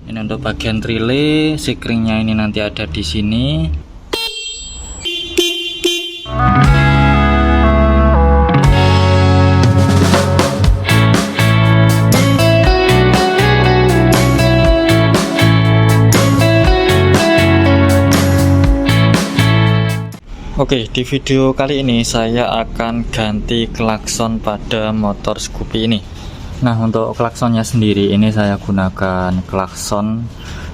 Ini untuk bagian relay, sekringnya ini nanti ada di sini. Oke, di video kali ini saya akan ganti klakson pada motor Scoopy ini. Nah, untuk klaksonnya sendiri ini saya gunakan klakson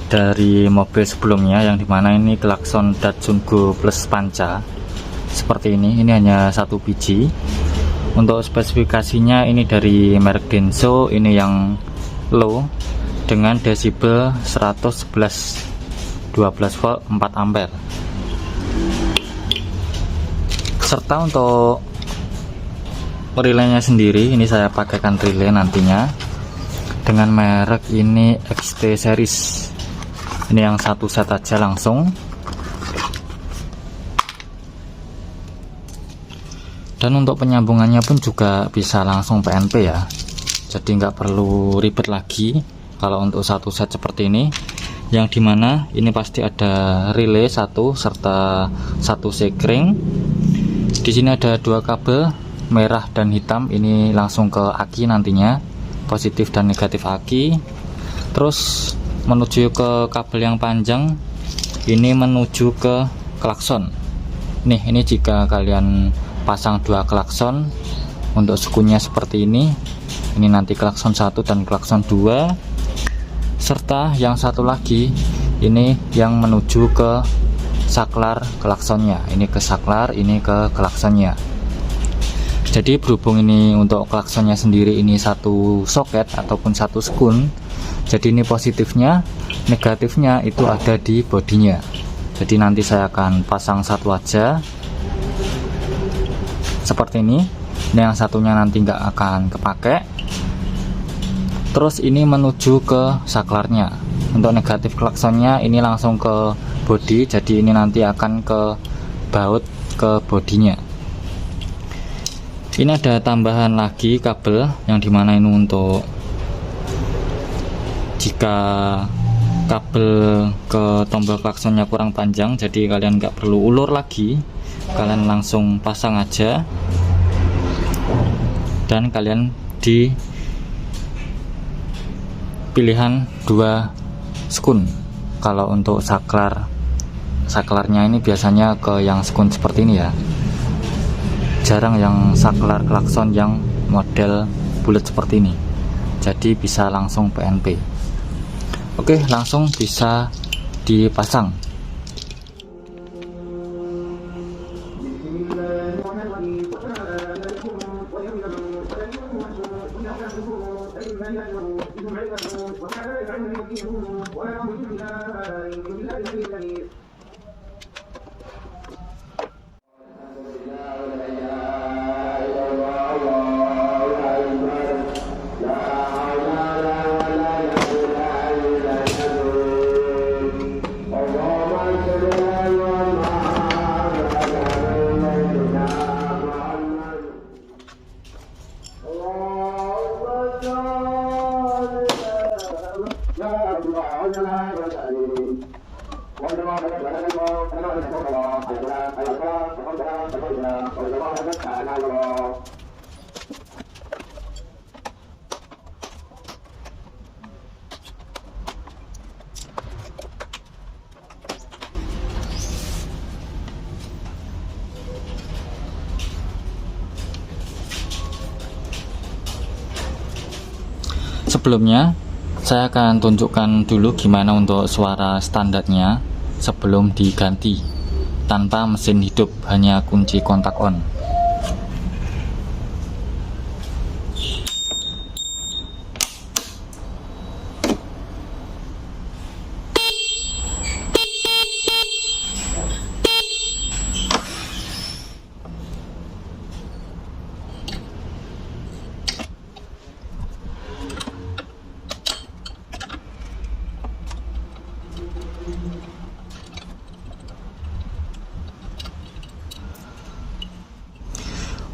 dari mobil sebelumnya, yang dimana ini klakson Datsun Go Plus panca seperti ini. Ini hanya satu biji. Untuk spesifikasinya ini dari merek Denso, ini yang low dengan desibel 111 12 volt 4 ampere. Serta untuk relaynya sendiri ini saya pakaikan relay nantinya dengan merek ini XT series. Ini yang satu set aja langsung. Dan untuk penyambungannya pun juga bisa langsung PNP ya, jadi nggak perlu ribet lagi kalau untuk satu set seperti ini, yang dimana ini pasti ada relay satu serta satu sekring. Di sini ada dua kabel merah dan hitam, ini langsung ke aki nantinya, positif dan negatif aki. Terus menuju ke kabel yang panjang, ini menuju ke klakson. Nih, ini jika kalian pasang dua klakson untuk skunnya seperti ini nanti klakson 1 dan klakson 2, serta yang satu lagi ini yang menuju ke saklar klaksonnya. Ini ke saklar, ini ke klaksonnya. Jadi berhubung ini untuk klaksonnya sendiri ini satu soket ataupun satu skun, jadi ini positifnya, negatifnya itu ada di bodinya. Jadi nanti saya akan pasang satu aja seperti ini. Ini yang satunya nanti nggak akan kepake. Terus ini menuju ke saklarnya. Untuk negatif klaksonnya ini langsung ke body, jadi ini nanti akan ke baut ke bodinya. Ini ada tambahan lagi kabel, yang dimana ini untuk jika kabel ke tombol klaksonnya kurang panjang, jadi kalian nggak perlu ulur lagi, kalian langsung pasang aja dan kalian di pilihan 2 skun. Kalau untuk saklarnya ini biasanya ke yang skun seperti ini ya, jarang yang saklar klakson yang model bulat seperti ini, jadi bisa langsung PNP. Oke, langsung bisa dipasang. Sebelumnya saya akan tunjukkan dulu gimana untuk suara standarnya sebelum diganti tanpa mesin hidup, hanya kunci kontak on.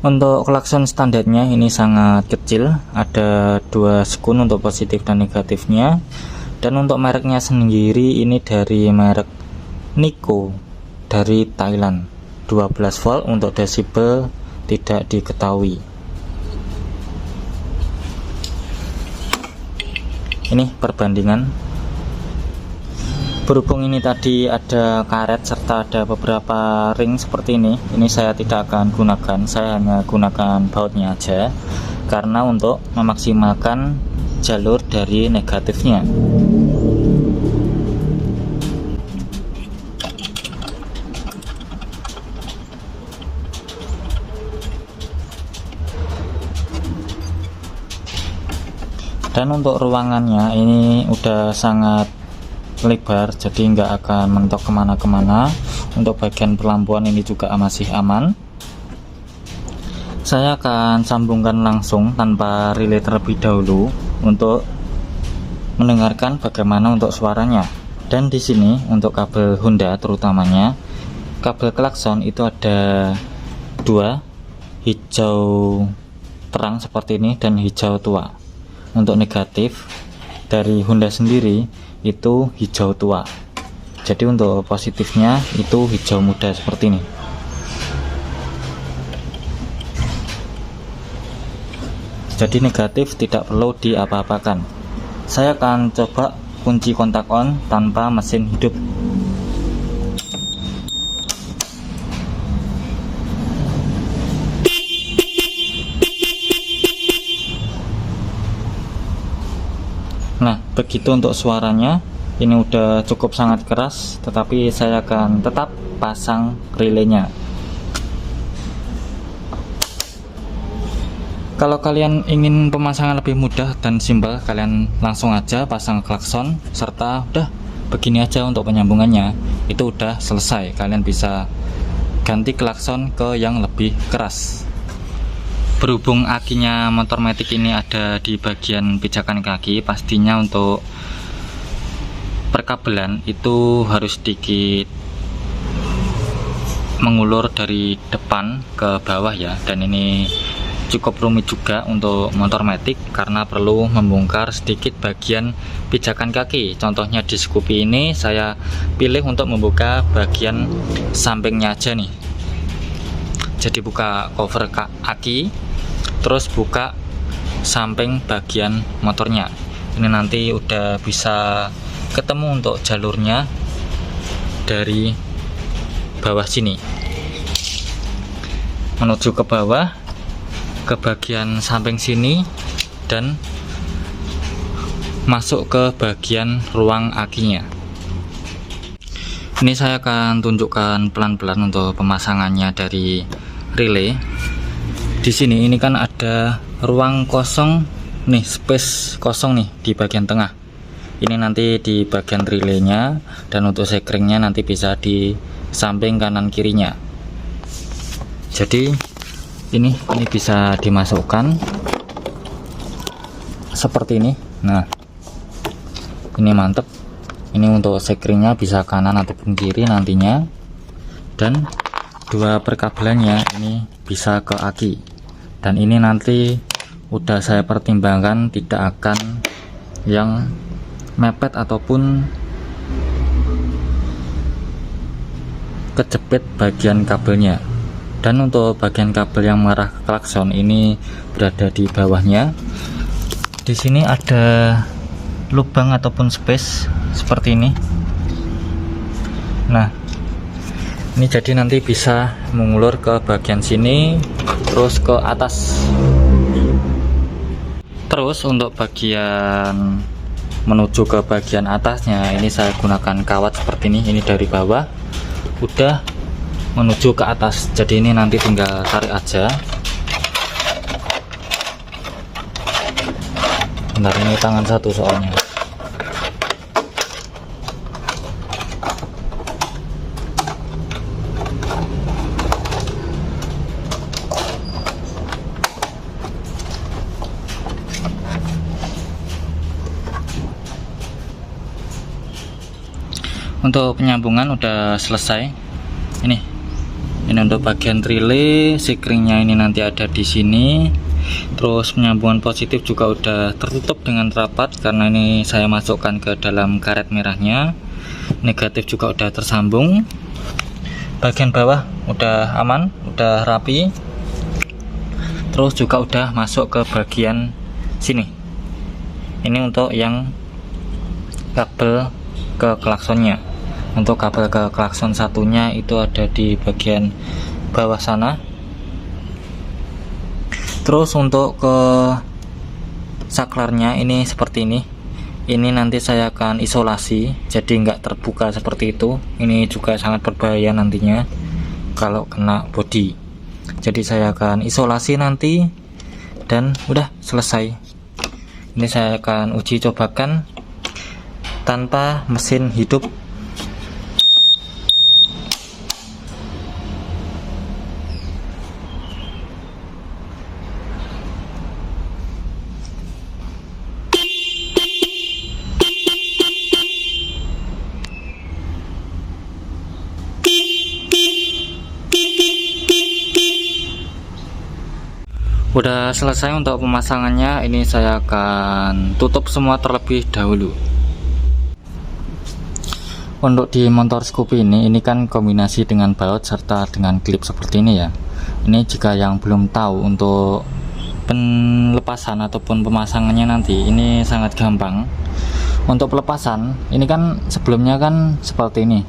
Untuk klakson standarnya ini sangat kecil, ada 2 skun untuk positif dan negatifnya. Dan untuk mereknya sendiri ini dari merek Niko dari Thailand. 12 volt, untuk desibel tidak diketahui. Ini perbandingan. Berhubung ini tadi ada karet serta ada beberapa ring seperti ini saya tidak akan gunakan, saya hanya gunakan bautnya aja karena untuk memaksimalkan jalur dari negatifnya. Dan untuk ruangannya ini udah sangat lebar, jadi nggak akan mentok kemana-kemana. Untuk bagian perlampuan ini juga masih aman. Saya akan sambungkan langsung tanpa relay terlebih dahulu untuk mendengarkan bagaimana untuk suaranya. Dan di sini untuk kabel Honda terutamanya, kabel klakson itu ada dua, hijau terang seperti ini dan hijau tua. Untuk negatif dari Honda sendiri itu hijau tua, jadi untuk positifnya itu hijau muda seperti ini. Jadi negatif tidak perlu diapa-apakan. Saya akan coba kunci kontak on tanpa mesin hidup. Nah, begitu untuk suaranya. Ini udah cukup sangat keras, tetapi saya akan tetap pasang relaynya. Kalau kalian ingin pemasangan lebih mudah dan simpel, kalian langsung aja pasang klakson serta udah begini aja untuk penyambungannya. Itu udah selesai. Kalian bisa ganti klakson ke yang lebih keras. Berhubung akinya motor matic ini ada di bagian pijakan kaki, pastinya untuk perkabelan itu harus sedikit mengulur dari depan ke bawah ya. Dan ini cukup rumit juga untuk motor matic karena perlu membongkar sedikit bagian pijakan kaki. Contohnya di Scoopy ini saya pilih untuk membuka bagian sampingnya aja nih. Jadi buka cover aki, terus buka samping bagian motornya. Ini nanti udah bisa ketemu untuk jalurnya dari bawah sini menuju ke bawah ke bagian samping sini dan masuk ke bagian ruang akinya. Ini saya akan tunjukkan pelan-pelan untuk pemasangannya dari relay. Di sini ini kan ada ruang kosong nih, space kosong nih di bagian tengah. Ini nanti di bagian relaynya, dan untuk sekringnya nanti bisa di samping kanan kirinya. Jadi ini bisa dimasukkan seperti ini. Nah, ini mantep. Ini untuk sekringnya bisa kanan ataupun kiri nantinya. Dan dua perkabelannya ini bisa ke aki. Dan ini nanti udah saya pertimbangkan tidak akan yang mepet ataupun kejepit bagian kabelnya. Dan untuk bagian kabel yang mengarah ke klakson ini berada di bawahnya. Di sini ada lubang ataupun space seperti ini. Nah, ini jadi nanti bisa mengulur ke bagian sini terus ke atas. Terus untuk bagian menuju ke bagian atasnya ini saya gunakan kawat seperti ini dari bawah udah menuju ke atas. Jadi ini nanti tinggal tarik aja. Bentar, ini tangan satu soalnya. Untuk penyambungan udah selesai. Ini untuk bagian relay, sekringnya ini nanti ada di sini. Terus penyambungan positif juga udah tertutup dengan rapat karena ini saya masukkan ke dalam karet merahnya. Negatif juga udah tersambung. Bagian bawah udah aman, udah rapi. Terus juga udah masuk ke bagian sini. Ini untuk yang kabel ke klaksonnya. Untuk kabel ke klakson satunya itu ada di bagian bawah sana. Terus untuk ke saklarnya ini seperti ini. Ini nanti saya akan isolasi, jadi nggak terbuka seperti itu. Ini juga sangat berbahaya nantinya kalau kena bodi. Jadi saya akan isolasi nanti dan udah selesai. Ini saya akan uji cobakan tanpa mesin hidup. Udah selesai untuk pemasangannya. Ini saya akan tutup semua terlebih dahulu. Untuk di motor Scoopy ini kan kombinasi dengan baut serta dengan klip seperti ini ya. Ini jika yang belum tahu untuk pelepasan ataupun pemasangannya nanti, ini sangat gampang. Untuk pelepasan ini kan sebelumnya kan seperti ini.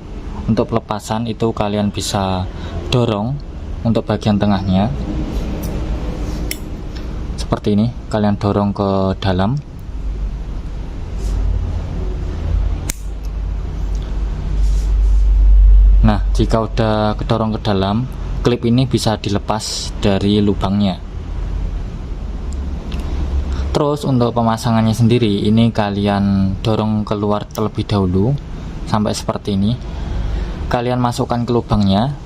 Untuk pelepasan itu kalian bisa dorong untuk bagian tengahnya seperti ini, kalian dorong ke dalam. Nah, jika udah kedorong ke dalam, klip ini bisa dilepas dari lubangnya. Terus untuk pemasangannya sendiri, ini kalian dorong keluar terlebih dahulu sampai seperti ini. Kalian masukkan ke lubangnya,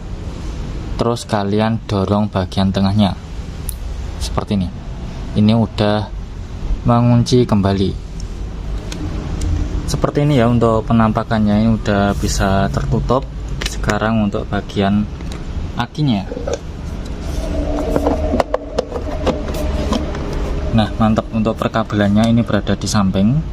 terus kalian dorong bagian tengahnya seperti ini. Ini udah mengunci kembali seperti ini ya. Untuk penampakannya ini udah bisa tertutup. Sekarang untuk bagian akinya, nah mantap. Untuk perkabelannya ini berada di samping.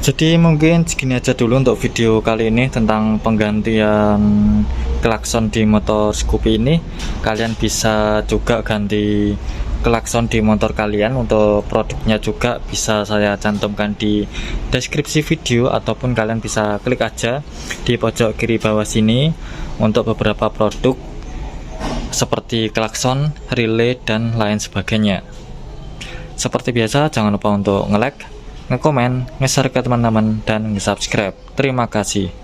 Jadi mungkin segini aja dulu untuk video kali ini tentang penggantian klakson di motor Scoopy ini. Kalian bisa juga ganti klakson di motor kalian. Untuk produknya juga bisa saya cantumkan di deskripsi video, ataupun kalian bisa klik aja di pojok kiri bawah sini untuk beberapa produk seperti klakson, relay, dan lain sebagainya. Seperti biasa, jangan lupa untuk nge-like, nge-komen, nge-share ke teman-teman, dan nge-subscribe. Terima kasih.